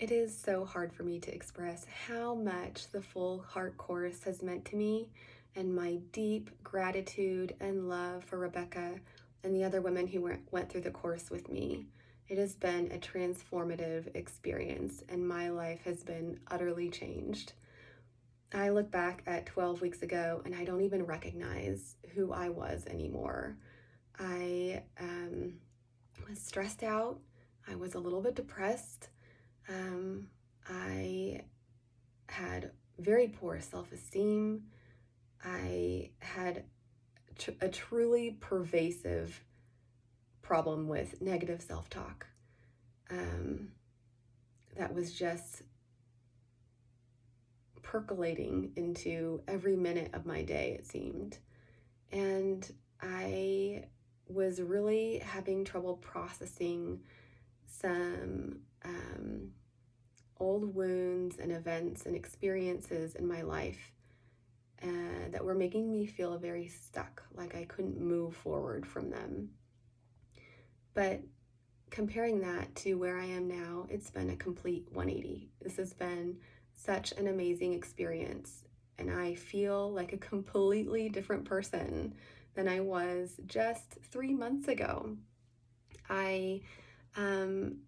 It is so hard for me to express how much the Full Heart course has meant to me and my deep gratitude and love for Rebecca and the other women who went through the course with me. It has been a transformative experience, and my life has been utterly changed. I look back at 12 weeks ago and I don't even recognize who I was anymore. I was stressed out. I was a little bit depressed. Um, I had very poor self esteem. I had a truly pervasive problem with negative self talk that was just percolating into every minute of my day, it seemed. And I was really having trouble processing some old wounds and events and experiences in my life that were making me feel very stuck, like I couldn't move forward from them. But comparing that to where I am now, it's been a complete 180. This has been such an amazing experience, and I feel like a completely different person than I was just 3 months ago. I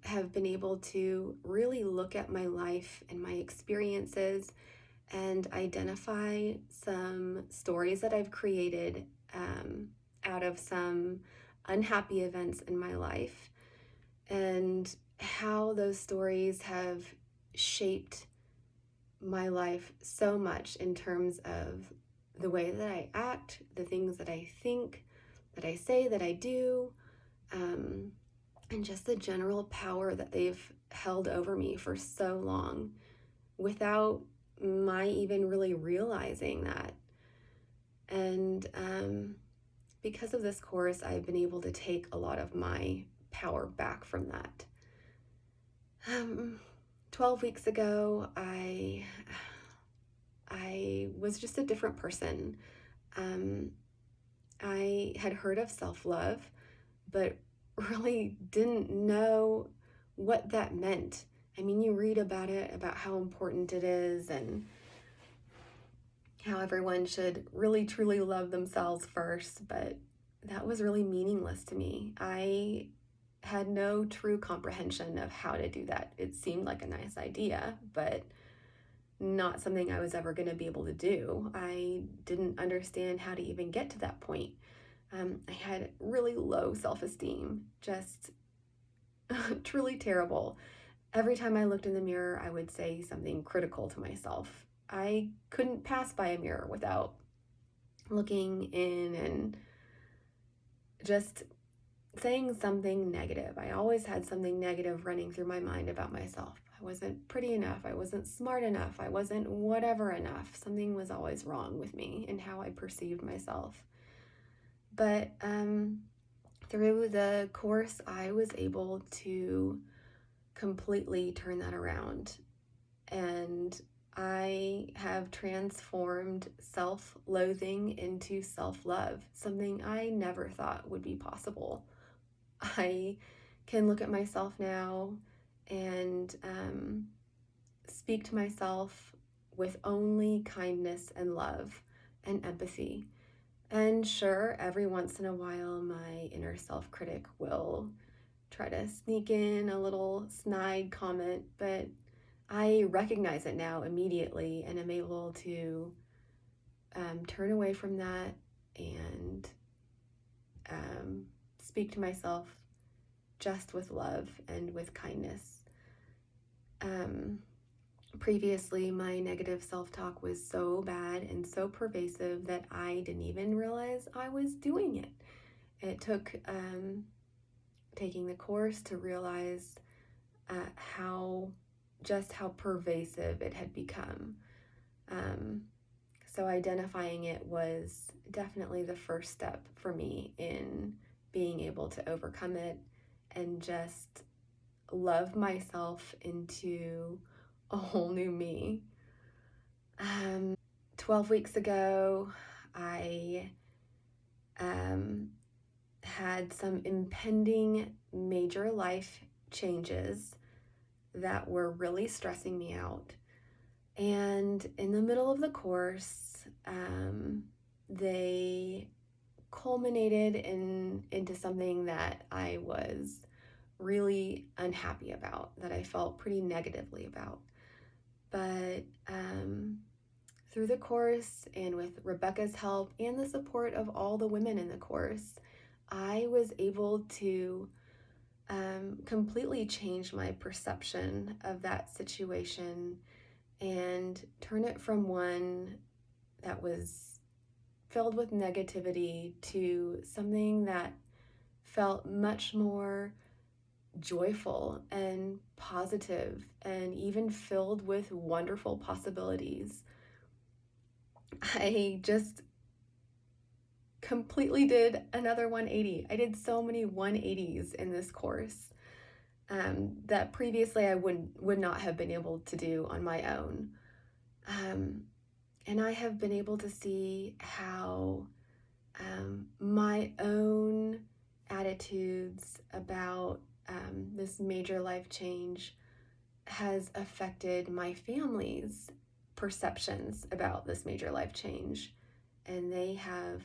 have been able to really look at my life and my experiences and identify some stories that I've created out of some unhappy events in my life, and how those stories have shaped my life so much in terms of the way that I act, the things that I think, that I say, that I do, and just the general power that they've held over me for so long without my even really realizing that. And because of this course, I've been able to take a lot of my power back from that. 12 weeks ago, I was just a different person. I had heard of self-love, but really didn't know what that meant. I mean, you read about it, about how important it is, and how everyone should really truly love themselves first, but that was really meaningless to me. I had no true comprehension of how to do that. It seemed like a nice idea, but not something I was ever going to be able to do. I didn't understand how to even get to that point. I had really low self-esteem, just truly terrible. Every time I looked in the mirror, I would say something critical to myself. I couldn't pass by a mirror without looking in and just saying something negative. I always had something negative running through my mind about myself. I wasn't pretty enough. I wasn't smart enough. I wasn't whatever enough. Something was always wrong with me and how I perceived myself. But through the course, I was able to completely turn that around. And I have transformed self-loathing into self-love, something I never thought would be possible. I can look at myself now and speak to myself with only kindness and love and empathy. And sure, every once in a while, my inner self-critic will try to sneak in a little snide comment, but I recognize it now immediately and am able to turn away from that and speak to myself just with love and with kindness. Previously, my negative self-talk was so bad and so pervasive that I didn't even realize I was doing it. It took taking the course to realize how pervasive it had become. So identifying it was definitely the first step for me in being able to overcome it and just love myself into a whole new me. 12 weeks ago, I had some impending major life changes that were really stressing me out. And in the middle of the course, they culminated into something that I was really unhappy about, that I felt pretty negatively about. But through the course and with Rebecca's help and the support of all the women in the course, I was able to completely change my perception of that situation and turn it from one that was filled with negativity to something that felt much more joyful and positive and even filled with wonderful possibilities. I just completely did another 180. I did so many 180s in this course that previously I would not have been able to do on my own. And I have been able to see how my own attitudes about this major life change has affected my family's perceptions about this major life change. And they have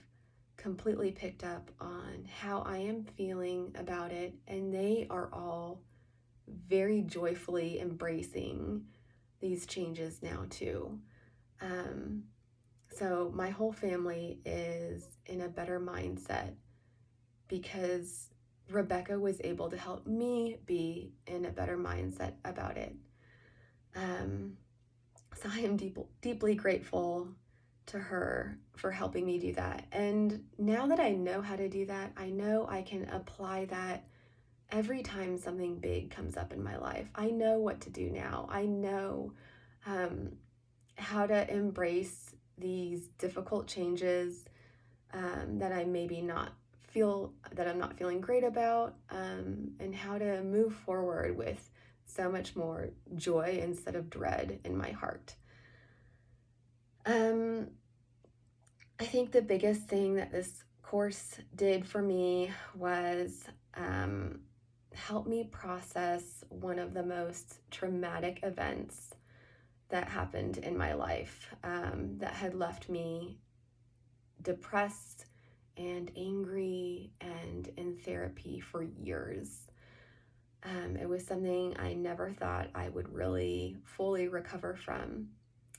completely picked up on how I am feeling about it. And they are all very joyfully embracing these changes now too. So my whole family is in a better mindset because Rebecca was able to help me be in a better mindset about it. So I am deeply grateful to her for helping me do that. And now that I know how to do that, I know I can apply that every time something big comes up in my life. I know what to do now. I know how to embrace these difficult changes that I maybe not feel that I'm not feeling great about, and how to move forward with so much more joy instead of dread in my heart. I think the biggest thing that this course did for me was help me process one of the most traumatic events that happened in my life, that had left me depressed and angry and in therapy for years. It was something I never thought I would really fully recover from.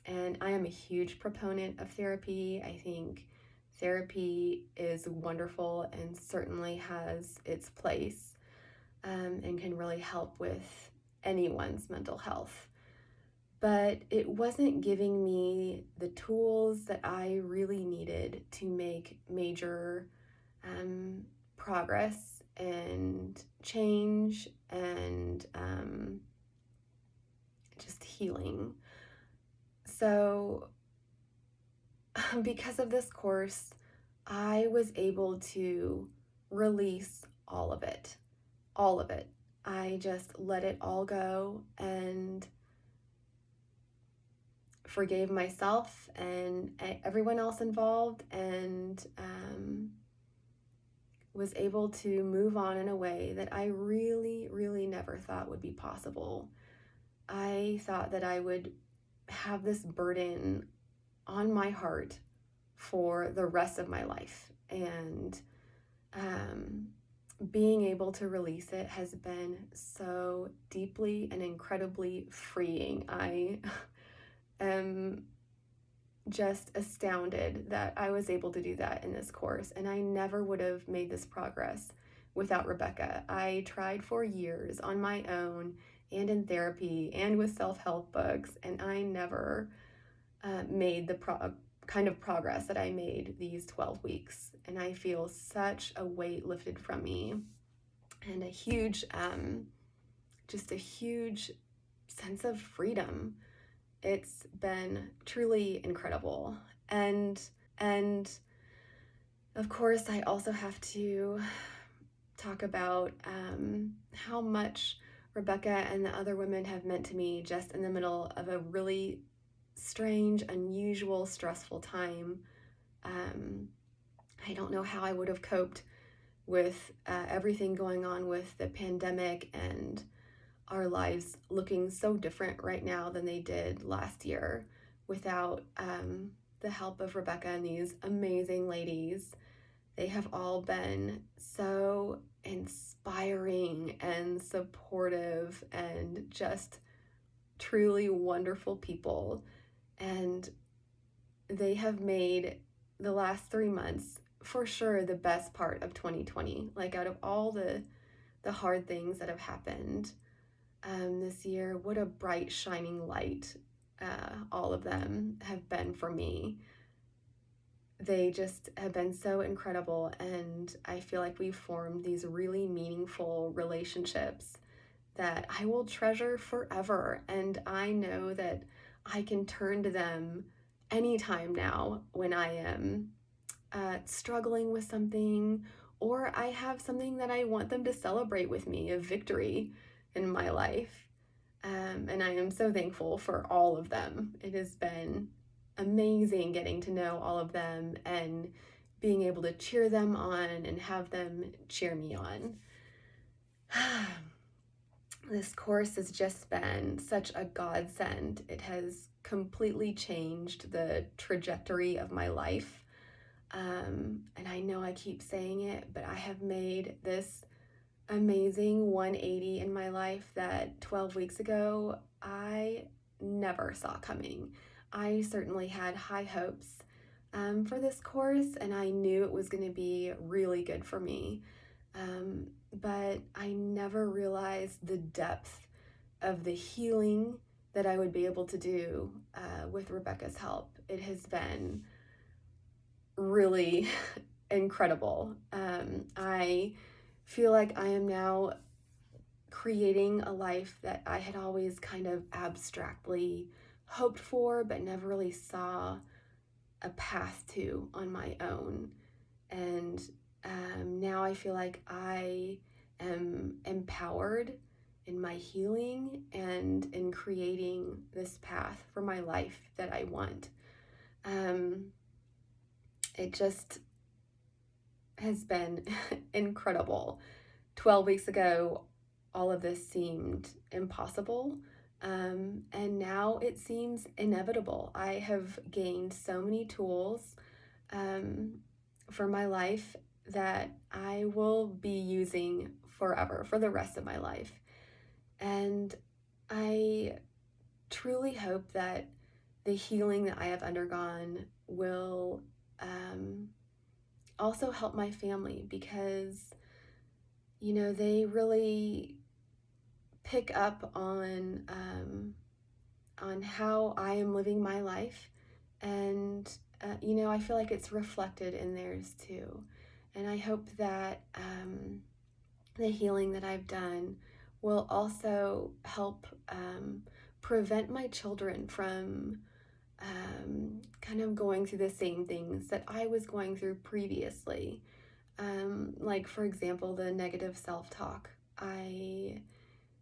And I am a huge proponent of therapy. I think therapy is wonderful and certainly has its place, and can really help with anyone's mental health. But it wasn't giving me the tools that I really needed to make major progress and change and just healing. So because of this course, I was able to release all of it. All of it. I just let it all go and forgave myself and everyone else involved, and was able to move on in a way that I really, really never thought would be possible. I thought that I would have this burden on my heart for the rest of my life, and being able to release it has been so deeply and incredibly freeing. I am just astounded that I was able to do that in this course, and I never would have made this progress without Rebecca. I tried for years on my own and in therapy and with self-help books, and I never made the kind of progress that I made these 12 weeks. And I feel such a weight lifted from me, and a huge, just a huge sense of freedom. It's been truly incredible. And of course, I also have to talk about how much Rebecca and the other women have meant to me just in the middle of a really strange, unusual, stressful time. I don't know how I would have coped with everything going on with the pandemic and our lives looking so different right now than they did last year without the help of Rebecca and these amazing ladies. They have all been so inspiring and supportive and just truly wonderful people. And they have made the last 3 months for sure the best part of 2020. Like, out of all the hard things that have happened this year, what a bright shining light all of them have been for me. They just have been so incredible, and I feel like we've formed these really meaningful relationships that I will treasure forever. And I know that I can turn to them anytime now when I am struggling with something, or I have something that I want them to celebrate with me, a victory in my life. And I am so thankful for all of them. It has been amazing getting to know all of them and being able to cheer them on and have them cheer me on. This course has just been such a godsend. It has completely changed the trajectory of my life. And I know I keep saying it, but I have made this amazing 180 in my life that 12 weeks ago I never saw coming. I certainly had high hopes for this course, and I knew it was going to be really good for me. But I never realized the depth of the healing that I would be able to do with Rebecca's help. It has been really incredible. I feel like I am now creating a life that I had always kind of abstractly hoped for, but never really saw a path to on my own. And now I feel like I am empowered in my healing and in creating this path for my life that I want. It just has been incredible. 12 weeks ago, all of this seemed impossible, and now it seems inevitable. I have gained so many tools for my life that I will be using forever, for the rest of my life. And I truly hope that the healing that I have undergone will also help my family, because, you know, they really pick up on how I am living my life, and you know, I feel like it's reflected in theirs too. And I hope that the healing that I've done will also help prevent my children from kind of going through the same things that I was going through previously. Like, for example, the negative self-talk. I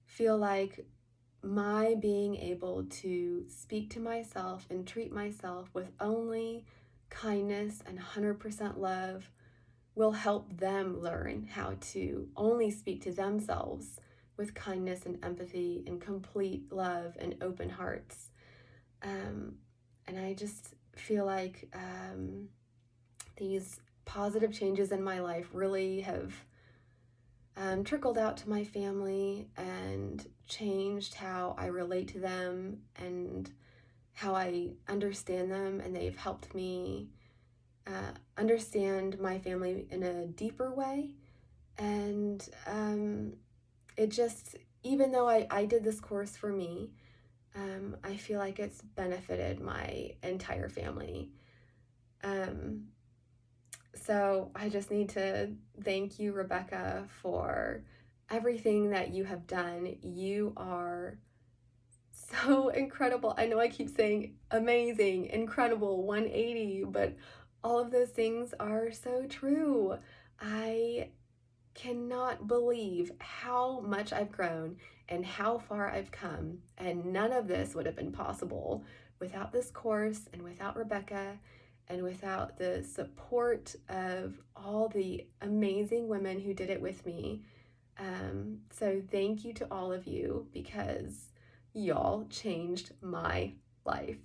feel like my being able to speak to myself and treat myself with only kindness and 100% love will help them learn how to only speak to themselves with kindness and empathy and complete love and open hearts. And I just feel like these positive changes in my life really have trickled out to my family and changed how I relate to them and how I understand them, and they've helped me understand my family in a deeper way. And it just, even though I did this course for me, I feel like it's benefited my entire family. So I just need to thank you, Rebecca, for everything that you have done. You are so incredible. I know I keep saying amazing, incredible, 180, but all of those things are so true. I cannot believe how much I've grown and how far I've come, and none of this would have been possible without this course and without Rebecca and without the support of all the amazing women who did it with me. So thank you to all of you because y'all changed my life.